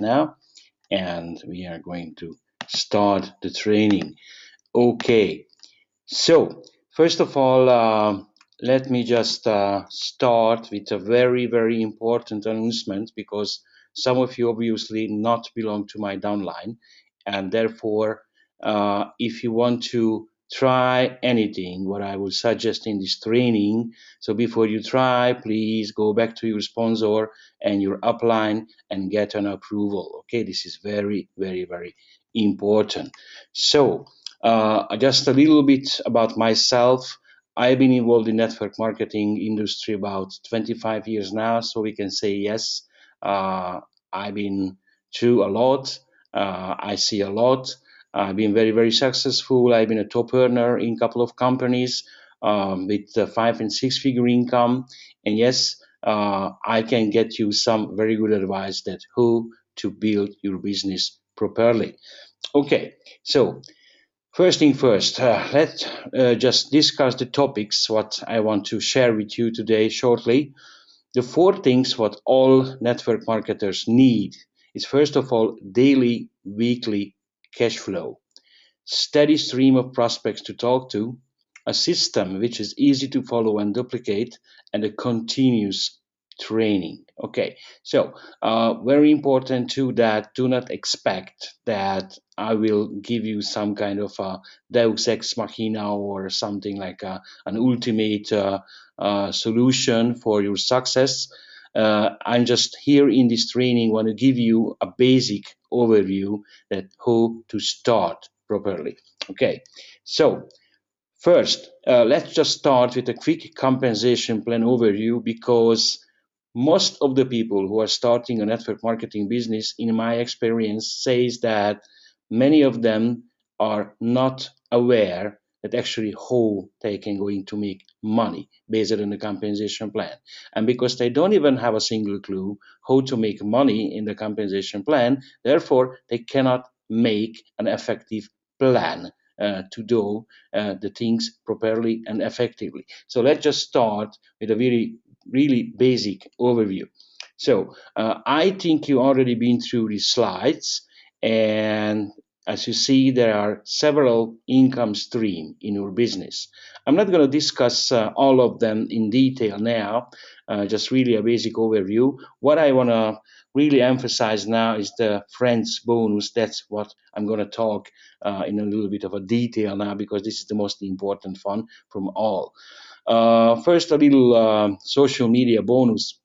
now, and we are going to start the training. Okay, so first of all, let me just start with a very, very important announcement because some of you obviously not belong to my downline, and therefore, if you want to try anything, what I would suggest in this training, so before you try, please go back to your sponsor and your upline and get an approval. Okay, this is very, very, very important. So, just a little bit about myself. I've been involved in network marketing industry about 25 years now, so we can say yes. Uh, I've been through a lot. I see a lot. I've been very, very successful. I've been a top earner in a couple of companies with 5 and 6 figure income. And yes, I can get you some very good advice that how to build your business properly. Okay, so first thing first, let's just discuss the topics what I want to share with you today shortly. The four things what all network marketers need is first of all daily, weekly cash flow, steady stream of prospects to talk to, a system which is easy to follow and duplicate, and a continuous training. Okay, so very important too that do not expect that I will give you some kind of a Deus ex machina or something like an ultimate solution for your success. I'm just here in this training want to give you a basic overview that how to start properly. Okay, so first, let's just start with a quick compensation plan overview because most of the people who are starting a network marketing business, in my experience, says that many of them are not aware that actually how they can going to make money based on the compensation plan. And because they don't even have a single clue how to make money in the compensation plan, therefore they cannot make an effective plan to do the things properly and effectively. So let's just start with a very really basic overview. So I think you already been through these slides, and as you see, there are several income stream in your business. I'm not going to discuss all of them in detail now, just really a basic overview. What I want to really emphasize now is the friends bonus. That's what I'm going to talk in a little bit of a detail now because this is the most important one from all. First, a little social media bonus.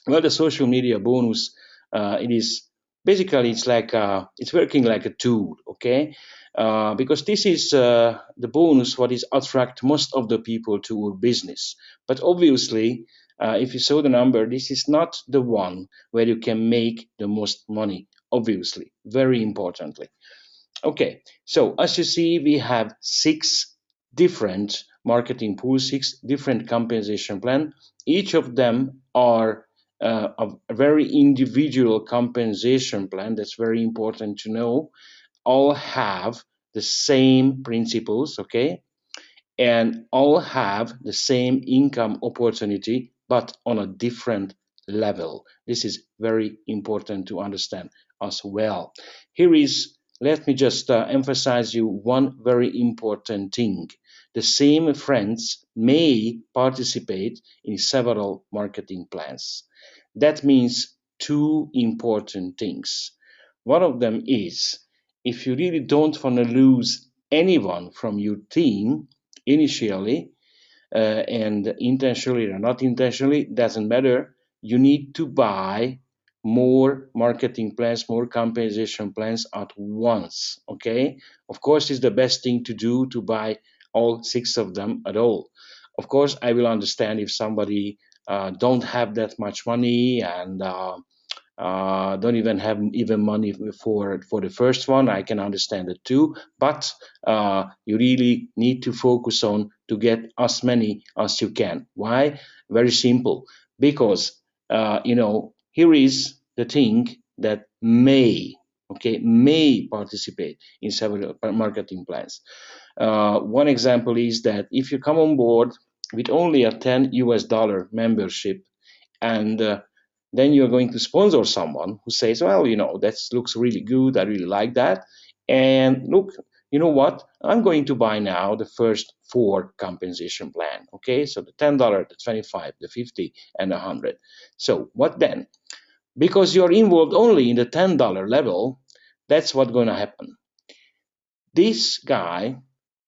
Well, the social media bonus, it is basically it's working like a tool, okay? Because this is the bonus what is attract most of the people to your business. But obviously, if you saw the number, this is not the one where you can make the most money. Obviously, very importantly. Okay, so as you see, we have six different marketing pools, six different compensation plan. Each of them are a very individual compensation plan. That's very important to know. All have the same principles, okay, and all have the same income opportunity, but on a different level. This is very important to understand as well. Here is, let me just emphasize you one very important thing. The same friends may participate in several marketing plans. That means two important things. One of them is if you really don't want to lose anyone from your team, initially and intentionally or not intentionally doesn't matter, you need to buy more marketing plans, more compensation plans at once. Okay, of course it's the best thing to do to buy all six of them at all. Of course I will understand if somebody don't have that much money and don't even have even money for the first one. I can understand it too, but you really need to focus on to get as many as you can. Why? Very simple, because here is the thing that may participate in several marketing plans. One example is that if you come on board with only a $10 membership and then you're going to sponsor someone who says, well, that looks really good. I really like that. And look, you know what? I'm going to buy now the first 4 compensation plan. Okay, so the $10, the 25, the 50, and 100. So what then? Because you're involved only in the $10 level, that's what's going to happen. This guy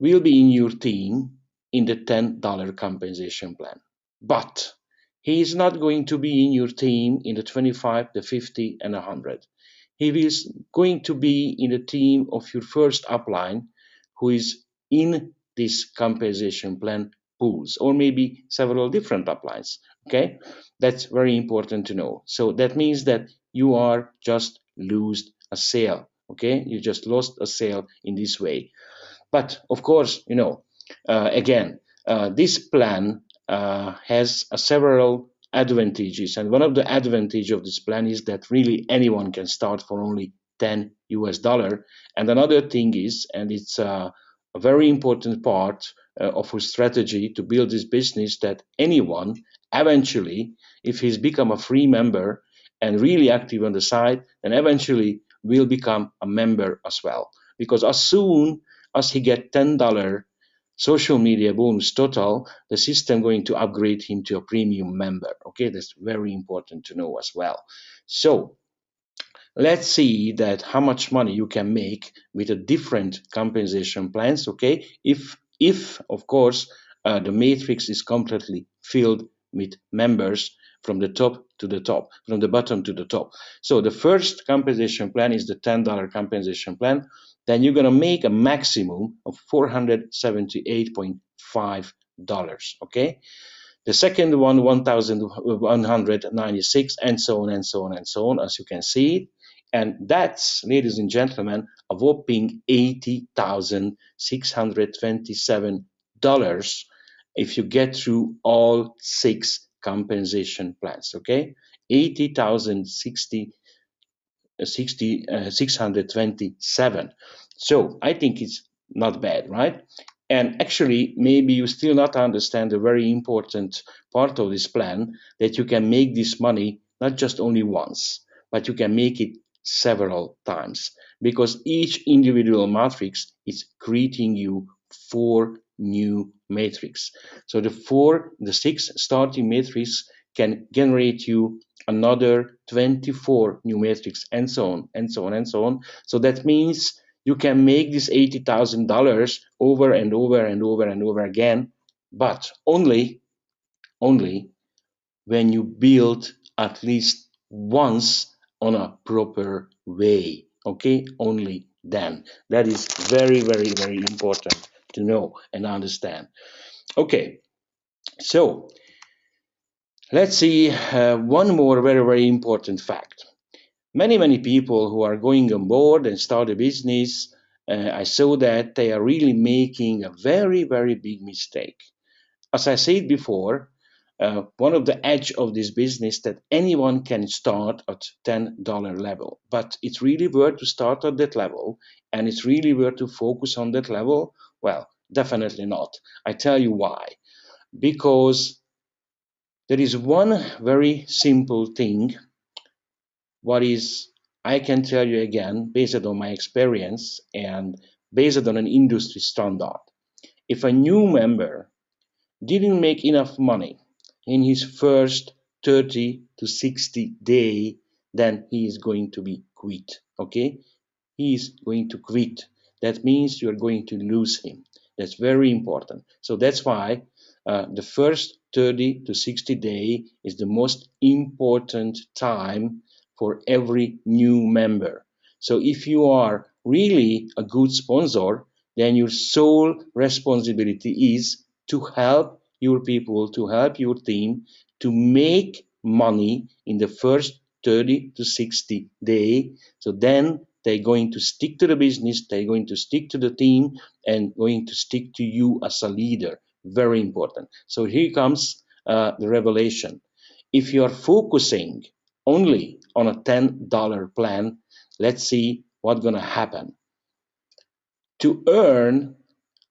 will be in your team in the $10 compensation plan, but he is not going to be in your team in the 25, the 50, and 100. He is going to be in the team of your first upline who is in this compensation plan pools, or maybe several different uplines. Okay, that's very important to know. So that means that you are just lose a sale. Okay, you just lost a sale in this way. But of course, again, this plan has several advantages, and one of the advantages of this plan is that really anyone can start for only $10. And another thing is, and it's a very important part of our strategy to build this business, that anyone eventually, if he's become a free member and really active on the side, then eventually will become a member as well. Because as soon as he get $10 social media bonus total, the system going to upgrade him to a premium member. Okay, that's very important to know as well. So let's see that how much money you can make with a different compensation plans. Okay, if of course the matrix is completely filled with members from the top to the top, from the bottom to the top. So the first compensation plan is the $10 compensation plan. Then you're going to make a maximum of $478.5. Okay, the second one, 1,196, and so on and so on and so on, as you can see. And that's, ladies and gentlemen, a whopping $80,627 if you get through all 6 compensation plans. Okay, 627. So I think it's not bad, right? And actually, maybe you still not understand the very important part of this plan, that you can make this money not just only once, but you can make it several times, because each individual matrix is creating you 4 new matrix. So the 6 starting matrix can generate you another 24 new matrix, and so on and so on and so on. So that means you can make this $80,000 over and over and over and over again, but only when you build at least once on a proper way. Okay, only then. That is very, very, very important to know and understand. Okay, so let's see one more very, very important fact. Many people who are going on board and start a business, I saw that they are really making a very, very big mistake. As I said before, one of the edge of this business that anyone can start at $10 level, but it's really worth to start at that level, and it's really worth to focus on that level. Well, definitely not. I tell you why. Because there is one very simple thing, what is, I can tell you again, based on my experience and based on an industry standard. If a new member didn't make enough money in his first 30 to 60 day, then he is going to be quit. Okay, he is going to quit. That means you're going to lose him. That's very important. So that's why the first 30 to 60 day is the most important time for every new member. So if you are really a good sponsor, then your sole responsibility is to help your people, to help your team to make money in the first 30 to 60 day. So then they're going to stick to the business, they're going to stick to the team, and going to stick to you as a leader. Very important. So here comes the revelation. If you are focusing only on a $10 plan, let's see what's going to happen. To earn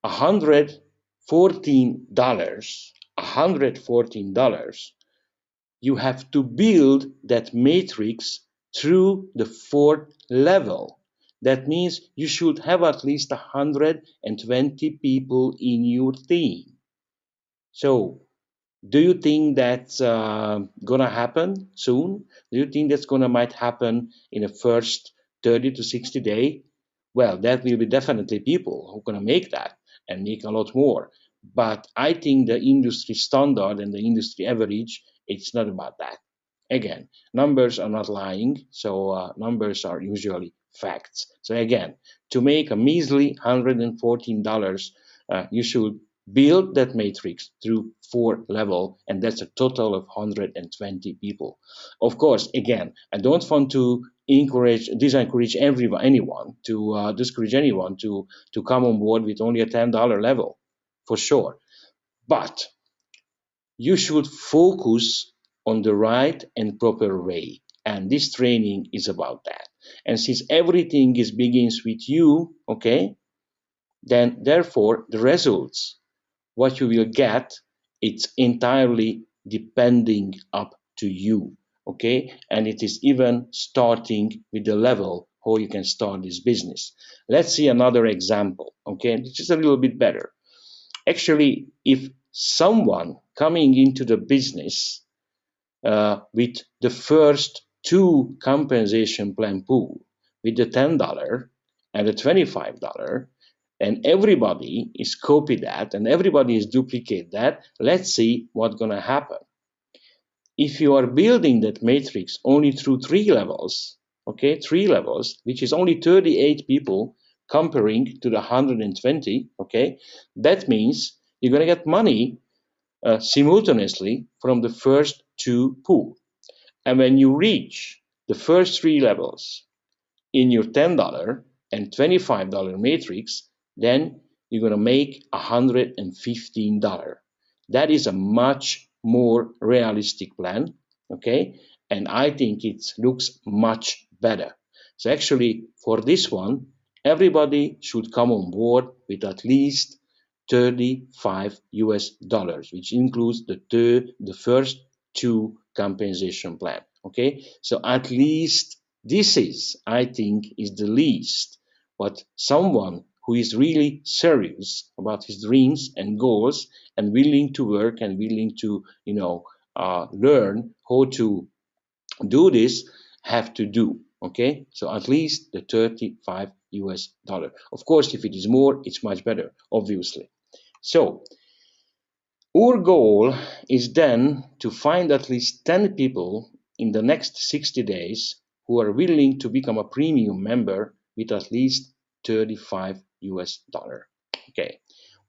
$114, you have to build that matrix through the fourth level. That means you should have at least 120 people in your team. So, do you think that's gonna happen soon? Do you think that's gonna might happen in the first 30 to 60 days? Well, that will be definitely people who are gonna make that and make a lot more. But I think the industry standard and the industry average, it's not about that. Again, numbers are not lying, so numbers are usually facts. So again, to make a measly $114, you should build that matrix through four level, and that's a total of 120 people. Of course, again, I don't want to discourage anyone to come on board with only a $10 level, for sure. But you should focus on the right and proper way. And this training is about that. And since everything begins with you, okay, then therefore the results, what you will get, it's entirely depending up to you, okay? And it is even starting with the level how you can start this business. Let's see another example, okay? Which is a little bit better. Actually, if someone coming into the business with the first two compensation plan pool, with the $10 and the $25, and everybody is copy that and everybody is duplicate that, let's see what's going to happen. If you are building that matrix only through three levels, okay, three levels, which is only 38 people comparing to the 120, okay, that means you're going to get money simultaneously from the first two pool. And when you reach the first three levels in your $10 and $25 matrix, then you're going to make $115. That is a much more realistic plan, okay? And I think it looks much better. So actually, for this one, everybody should come on board with at least $35, which includes the first two compensation plan. Okay, so at least this is, I think, is the least what someone who is really serious about his dreams and goals and willing to work and willing to, learn how to do this have to do. Okay, so at least the $35. Of course, if it is more, it's much better, obviously. So our goal is then to find at least 10 people in the next 60 days who are willing to become a premium member with at least $35. Okay,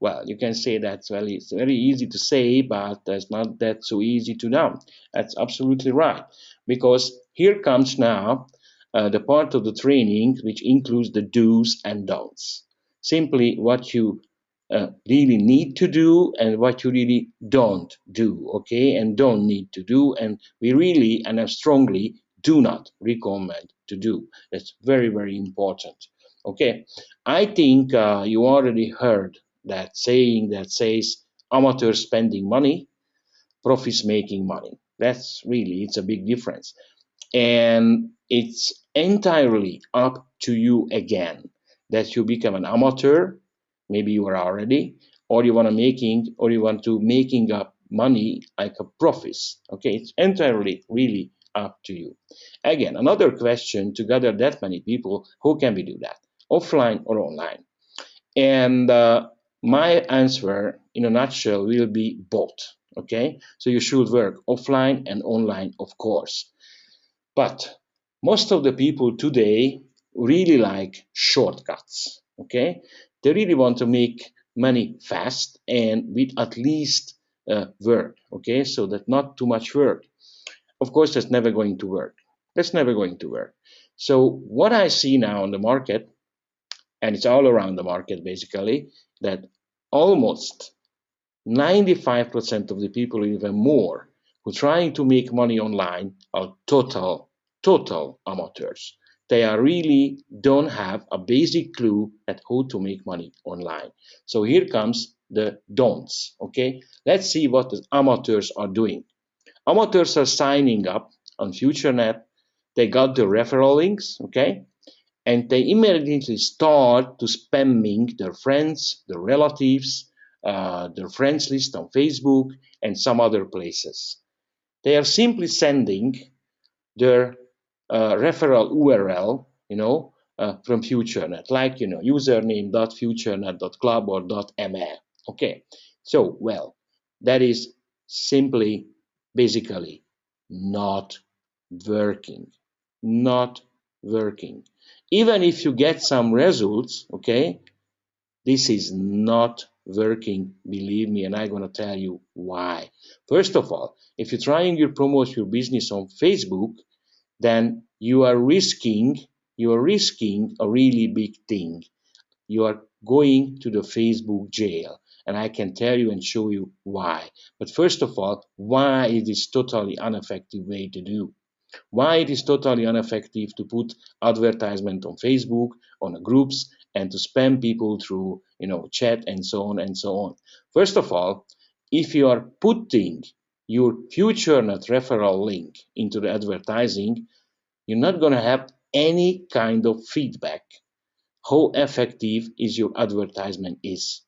well, you can say that's it's very easy to say, but that's not that so easy to do. That's absolutely right, because here comes now the part of the training which includes the do's and don'ts. Simply what you really need to do and what you really don't do, okay, and don't need to do, and we really and I strongly do not recommend to do. That's very, very important. Okay, I think you already heard that saying that says amateurs spending money, profits making money. That's really, it's a big difference, and it's entirely up to you again that you become an amateur. Maybe you are already, or you want to making up money like a profits. Okay, it's entirely really up to you. Again, another question: to gather that many people, who can we do that, offline or online? And my answer in a nutshell will be both. Okay, so you should work offline and online, of course. But most of the people today really like shortcuts. Okay, they really want to make money fast and with at least work. Okay, so that not too much work. Of course, that's never going to work. That's never going to work. So what I see now on the market, and it's all around the market basically, that almost 95% of the people, even more, who are trying to make money online are total amateurs. They are really don't have a basic clue at how to make money online. So here comes the don'ts. Okay, let's see what the amateurs are doing. Amateurs are signing up on FutureNet. They got the referral links, okay? And they immediately start to spamming their friends, their relatives, their friends list on Facebook and some other places. They are simply sending their referral URL, from FutureNet, like username.futurenet.club or .me. Okay, so well, that is simply, basically, not working, not working. Even if you get some results, okay, this is not working, believe me, and I'm going to tell you why. First of all, if you're trying to promote your business on Facebook, then you are risking a really big thing. You are going to the Facebook jail, and I can tell you and show you why. But first of all, why it is totally ineffective way to do. Why it is totally ineffective to put advertisement on Facebook, on groups, and to spam people through chat and so on and so on. First of all, if you are putting your FutureNet referral link into the advertising, you're not going to have any kind of feedback how effective is your advertisement is.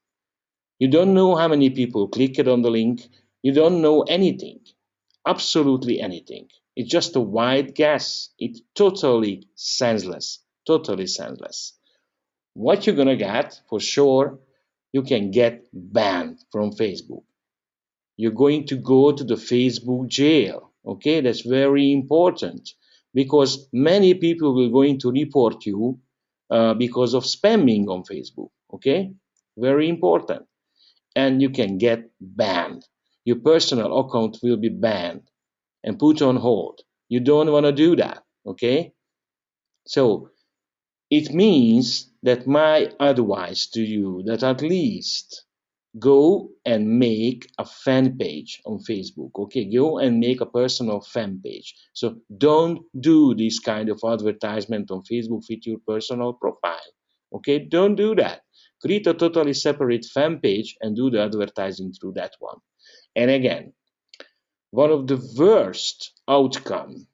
You don't know how many people clicked on the link. You don't know anything, absolutely anything. It's just a wild guess. It's totally senseless, totally senseless. What you're gonna get for sure, you can get banned from Facebook. You're going to go to the Facebook jail. Okay, that's very important because many people will going to report you because of spamming on Facebook. Okay, very important, and you can get banned. Your personal account will be banned and put on hold. You don't want to do that. Okay, so it means that my advice to you that at least go and make a fan page on Facebook. Okay, go and make a personal fan page. So don't do this kind of advertisement on Facebook with your personal profile. Okay, don't do that. Create a totally separate fan page and do the advertising through that one. And again, one of the worst outcome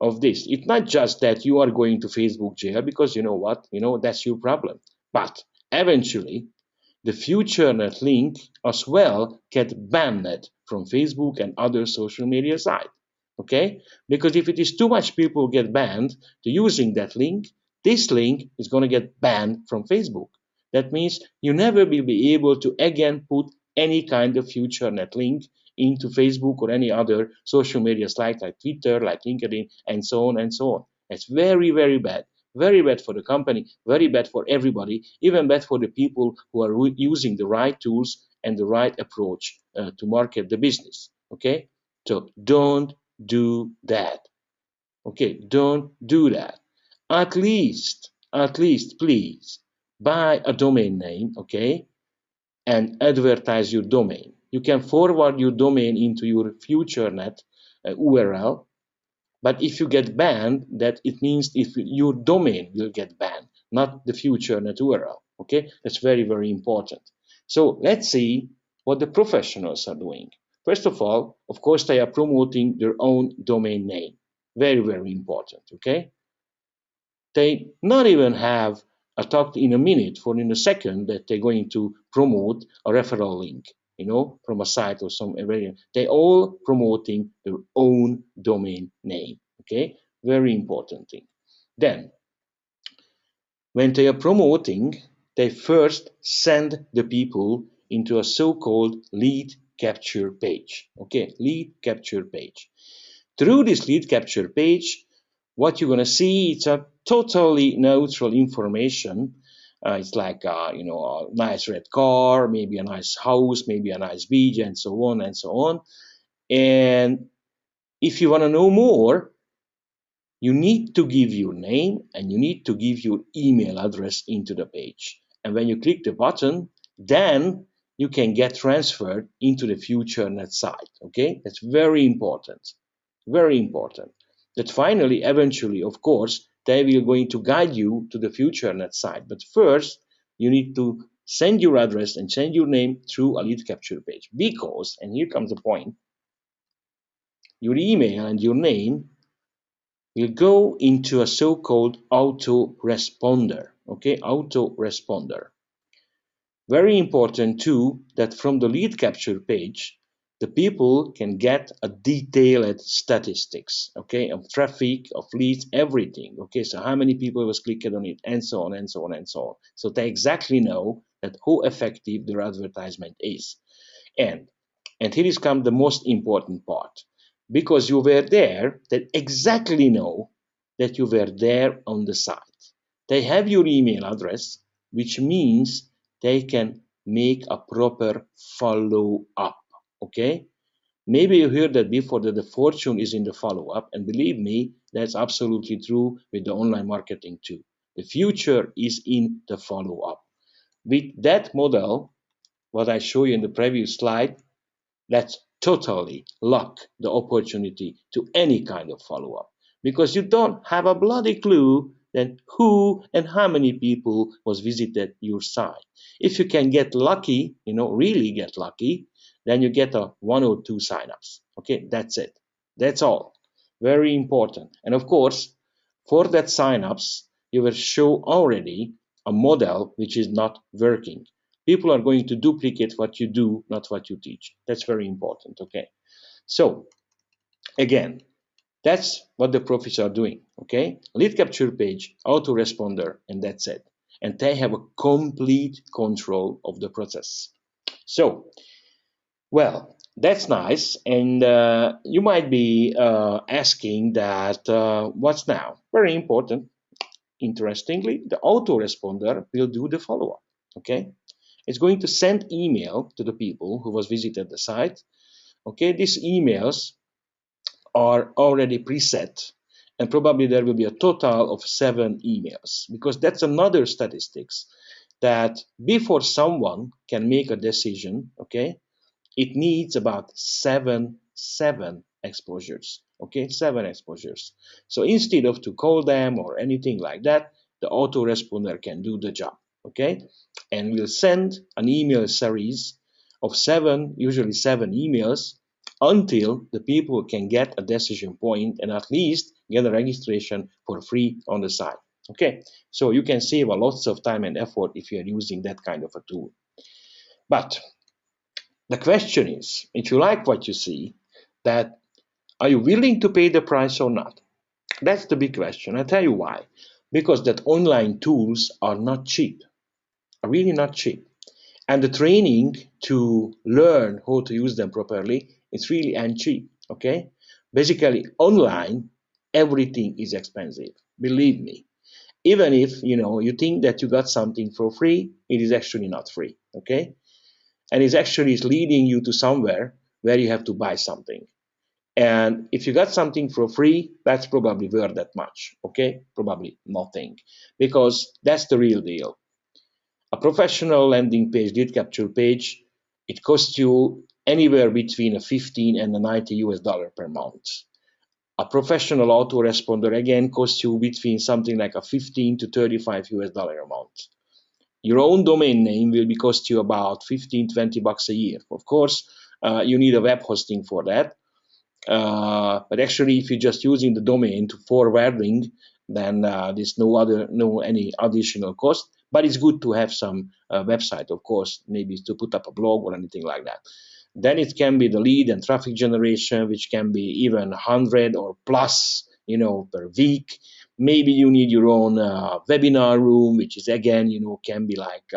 of this, it's not just that you are going to Facebook jail, because you know what, that's your problem, but eventually the FutureNet link as well get banned from Facebook and other social media sites. Okay? Because if it is too much people get banned to using that link, this link is going to get banned from Facebook. That means you never will be able to again put any kind of FutureNet link into Facebook or any other social media site like Twitter, like LinkedIn, and so on and so on. It's very, very bad. Very bad for the company, very bad for everybody, even bad for the people who are using the right tools and the right approach to market the business. Okay, so don't do that. Okay, don't do that. At least, please buy a domain name. Okay, and advertise your domain. You can forward your domain into your FutureNet URL. But if you get banned, that it means if your domain will get banned, not the FutureNet URL. Okay, that's very, very important. So let's see what the professionals are doing. First of all, of course, they are promoting their own domain name. Very, very important. Okay, they not even have a talk in a minute for in a second that they're going to promote a referral link, from a site or some area. They all promoting their own domain name. Okay, very important thing. Then, when they are promoting, they first send the people into a so-called lead capture page. Okay, lead capture page. Through this lead capture page, what you're going to see, it's a totally neutral information. It's like, a nice red car, maybe a nice house, maybe a nice beach, and so on and so on. And if you want to know more, you need to give your name and you need to give your email address into the page. And when you click the button, then you can get transferred into the FutureNet site. Okay, that's very important. Very important. That finally, eventually, of course, they will going to guide you to the FutureNet site. But first, you need to send your address and send your name through a lead capture page. Because, and here comes the point, your email and your name will go into a so-called autoresponder. Okay, autoresponder. Very important too that from the lead capture page, the people can get a detailed statistics, okay, of traffic, of leads, everything. Okay, so how many people was clicked on it, and so on and so on and so on. So they exactly know that how effective their advertisement is. And and here is come the most important part. Because you were there, they exactly know that you were there on the site. They have your email address, which means they can make a proper follow up. Okay? Maybe you heard that before that the fortune is in the follow up, and believe me, that's absolutely true with the online marketing too. The future is in the follow up. With that model, what I show you in the previous slide, let's totally lock the opportunity to any kind of follow-up because you don't have a bloody clue then who and how many people was visited your site. If you can get lucky, really get lucky, then you get a one or two signups. Okay, that's it. That's all. Very important. And of course, for that signups, you will show already a model which is not working. People are going to duplicate what you do, not what you teach. That's very important. Okay. So again, that's what the profits are doing. Okay. Lead capture page, autoresponder, and that's it. And they have a complete control of the process. So, well, that's nice. And you might be asking that what's now? Very important. Interestingly, the autoresponder will do the follow-up. Okay. It's going to send email to the people who was visited the site. Okay, these emails are already preset, and probably there will be a total of 7 emails because that's another statistics that before someone can make a decision, okay, it needs about seven exposures. Okay, 7 exposures. So instead of to call them or anything like that, the autoresponder can do the job. Okay, and we'll send an email series of 7, usually 7 emails until the people can get a decision point and at least get a registration for free on the site. Okay, so you can save a lots of time and effort if you are using that kind of a tool. But the question is, if you like what you see, that are you willing to pay the price or not? That's the big question. I'll tell you why. Because that online tools are not cheap, are really not cheap. And the training to learn how to use them properly is really uncheap. Okay? Basically, online, everything is expensive. Believe me. Even if you think that you got something for free, it is actually not free. Okay? And it's actually leading you to somewhere where you have to buy something. And if you got something for free, that's probably worth that much. Okay, probably nothing, because that's the real deal. A professional landing page, lead capture page, it costs you anywhere between a 15 and a 90 US dollar per month. A professional autoresponder again costs you between something like a 15 to 35 US dollar a month. Your own domain name will be cost you about 15, 20 bucks a year. Of course, you need a web hosting for that. But actually, if you're just using the domain to forwarding, then there's no any additional cost. But it's good to have some website, of course, maybe to put up a blog or anything like that. Then it can be the lead and traffic generation, which can be even 100 or plus, per week. Maybe you need your own webinar room, which is again, can be like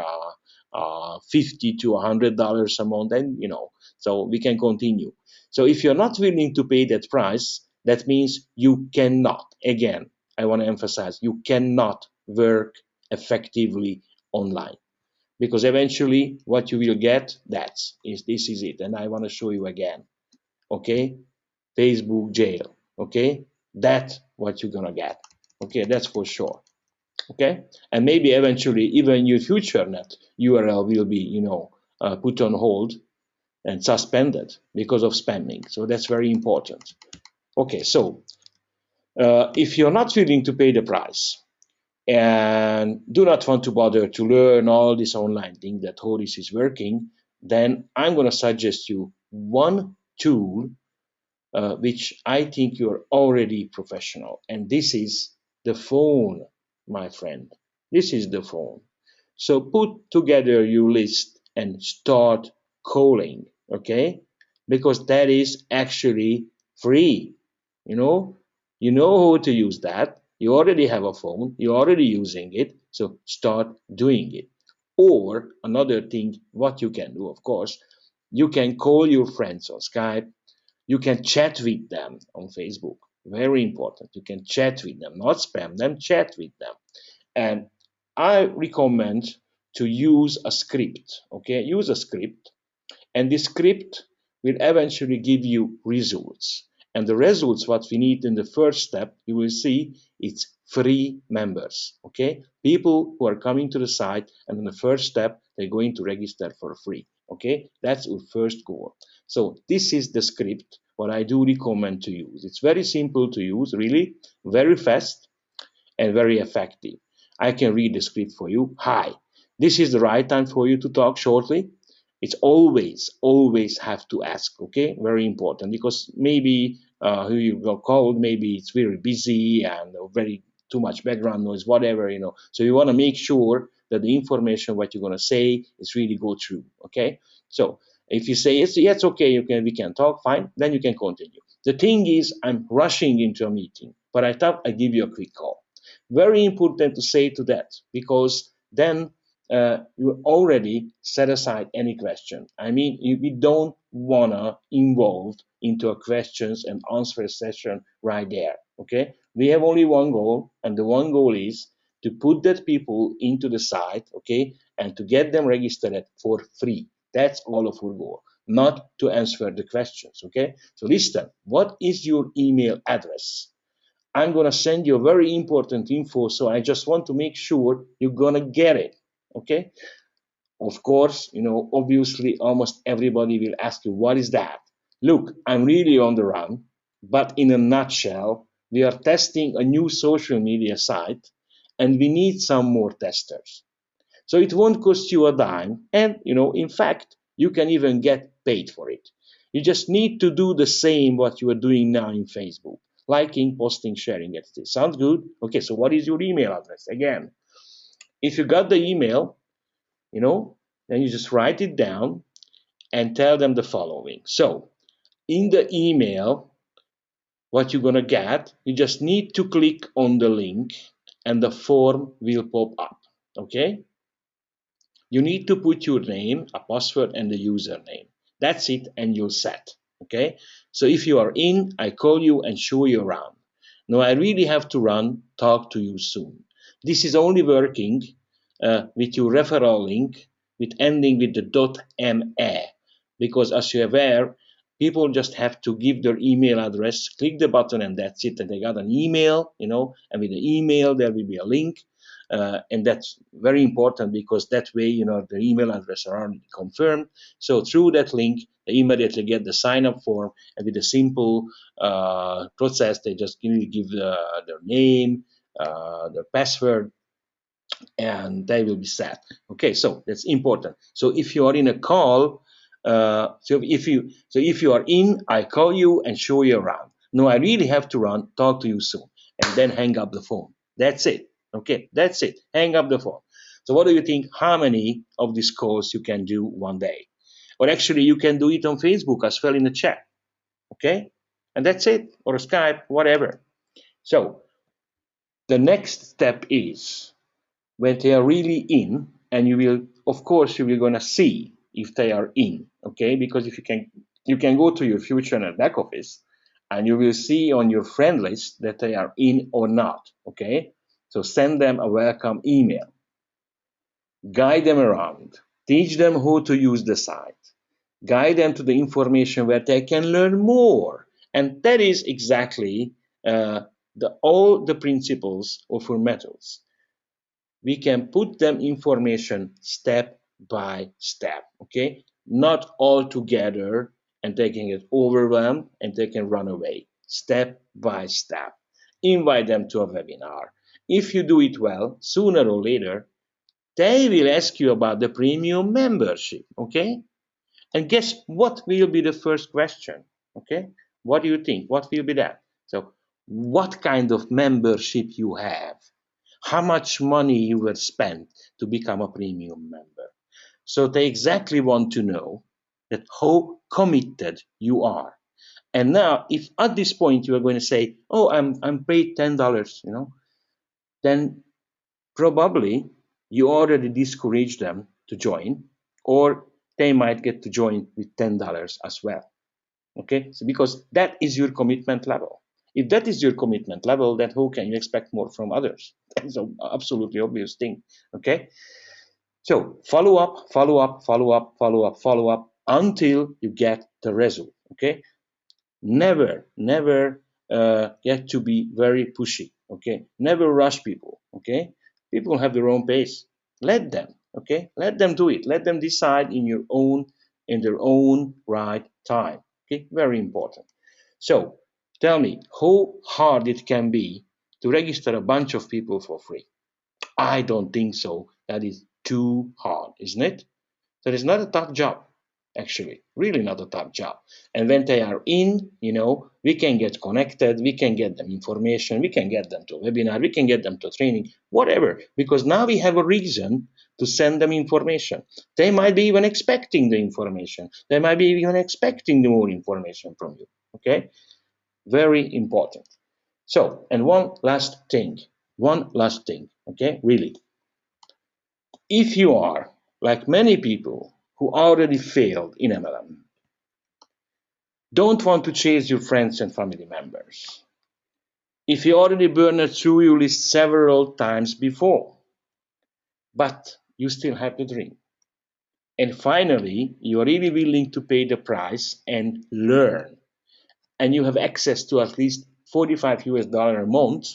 50 to $100 a month, and so we can continue. So if you're not willing to pay that price, that means you cannot. Again, I want to emphasize, you cannot work effectively online because eventually what you will get, this is it, and I want to show you again. Okay, Facebook jail. Okay, that's what you're gonna get. Okay, that's for sure. Okay, and maybe eventually even your future net URL will be put on hold and suspended because of spamming. So that's very important. Okay, so if you're not willing to pay the price and do not want to bother to learn all this online thing that how this is working, then I'm going to suggest you one tool which I think you're already professional. And this is the phone, my friend. This is the phone. So put together your list and start calling, okay? Because that is actually free. You know, you know how to use that. You already have a phone, you're already using it, so start doing it. Or another thing, what you can do, of course, you can call your friends on Skype, you can chat with them on Facebook. Very important. You can chat with them, not spam them, chat with them. And I recommend to use a script. Okay, use a script, and this script will eventually give you results. And the results, what we need in the first step, you will see it's free members. Okay, people who are coming to the site, and in the first step, they're going to register for free. Okay, that's our first goal. So this is the script what I do recommend to use. It's very simple to use, really, very fast and very effective. I can read the script for you. Hi, this is the right time for you to talk shortly. It's always have to ask, okay? Very important, because maybe who you got called, maybe it's very busy and very too much background noise, whatever. So you want to make sure that the information what you're going to say is really go through, okay? So if you say it's okay, we can talk, fine, then you can continue. The thing is, I'm rushing into a meeting, but I thought I'd give you a quick call. Very important to say to that, because then you already set aside any question. I mean, we don't wanna involve into a questions and answer session right there. Okay, we have only one goal, and the one goal is to put that people into the site, okay, and to get them registered for free. That's all of our goal, not to answer the questions. Okay, so listen, what is your email address? I'm going to send you a very important info, so I just want to make sure you're going to get it. Okay? Of course, obviously, almost everybody will ask you, what is that? Look, I'm really on the run, but in a nutshell, we are testing a new social media site and we need some more testers. So it won't cost you a dime. And, in fact, you can even get paid for it. You just need to do the same what you are doing now in Facebook. Liking, posting, sharing, etc. Sounds good? Okay, so what is your email address? Again, if you got the email, then you just write it down and tell them the following. So in the email, what you're gonna get, you just need to click on the link and the form will pop up. Okay? You need to put your name, a password, and the username. That's it, and you're set. Okay? So if you are in, I call you and show you around. Now I really have to run, talk to you soon. This is only working with your referral link with ending with the .ma, because as you're aware, people just have to give their email address, click the button, and that's it. And they got an email, and with the email there will be a link. And that's very important, because that way, the email address are already confirmed. So through that link, they immediately get the sign up form, and with a simple process, they just give their name, their password, and they will be set. Okay, so that's important. So if you are in a call, if you are in, I call you and show you around. No, I really have to run, talk to you soon, and then hang up the phone. That's it. Okay, that's it. Hang up the phone. So what do you think? How many of these calls you can do one day? Or actually, you can do it on Facebook as well in the chat. Okay, and that's it. Or Skype, whatever. So the next step is when they are really in, and you will, of course, you will gonna see if they are in. Okay, because if you can go to your future and back office, and you will see on your friend list that they are in or not. Okay, so send them a welcome email, guide them around, teach them how to use the site, guide them to the information where they can learn more. And that is exactly all the principles of our methods. We can put them information step by step, okay? Not all together, and they can get overwhelmed and they can run away. Step by step. Invite them to a webinar. If you do it well, sooner or later, they will ask you about the premium membership, okay? And guess what will be the first question, okay? What do you think? What will be that? So what kind of membership you have? How much money you will spend to become a premium member? So they exactly want to know that how committed you are. And now, if at this point you are going to say, "Oh, I'm paid $10," then probably you already discourage them to join, or they might get to join with $10 as well. Okay, so because that is your commitment level. If that is your commitment level, then how can you expect more from others? That's an absolutely obvious thing. Okay, so follow up, follow up, follow up, follow up, follow up until you get the result. Okay, never get to be very pushy. Okay, never rush people. Okay, people have their own pace. Let them. Okay, let them do it. Let them decide in their own right time. Okay, very important. So tell me how hard it can be to register a bunch of people for free. I don't think so. That is too hard, isn't it? So it's not a tough job, actually, really not a tough job. And when they are in, we can get connected, we can get them information, we can get them to a webinar, we can get them to training, whatever, because now we have a reason to send them information. They might be even expecting the information. They might be even expecting the more information from you. Okay? Very important. So, and one last thing, okay, really. If you are, like many people who already failed in MLM, don't want to chase your friends and family members. If you already burned through your list several times before, but you still have the dream. And finally, you are really willing to pay the price and learn, and you have access to at least $45 a month,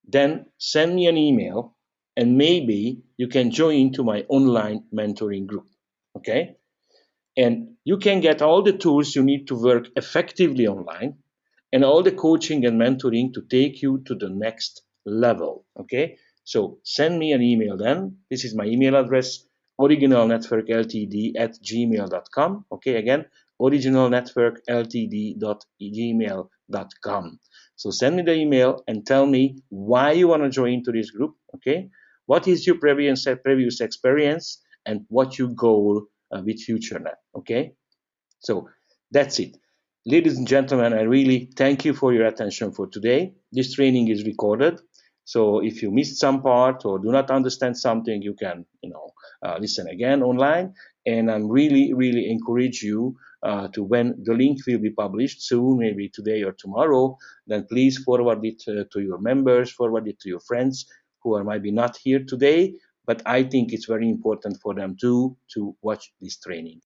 then send me an email and maybe you can join into my online mentoring group. Okay? And you can get all the tools you need to work effectively online and all the coaching and mentoring to take you to the next level. Okay, so send me an email then. This is my email address, originalnetworkltd@gmail.com. Okay, again, originalnetworkltd.gmail.com. So send me the email and tell me why you want to join into this group. Okay, what is your previous experience and what your goal with FutureNet. Okay, so that's it. Ladies and gentlemen, I really thank you for your attention for today. This training is recorded, so if you missed some part or do not understand something, you can listen again online. And I'm really encourage you to, when the link will be published soon, maybe today or tomorrow, then please forward it to your members, forward it to your friends who are maybe not here today, but I think it's very important for them too to watch this training.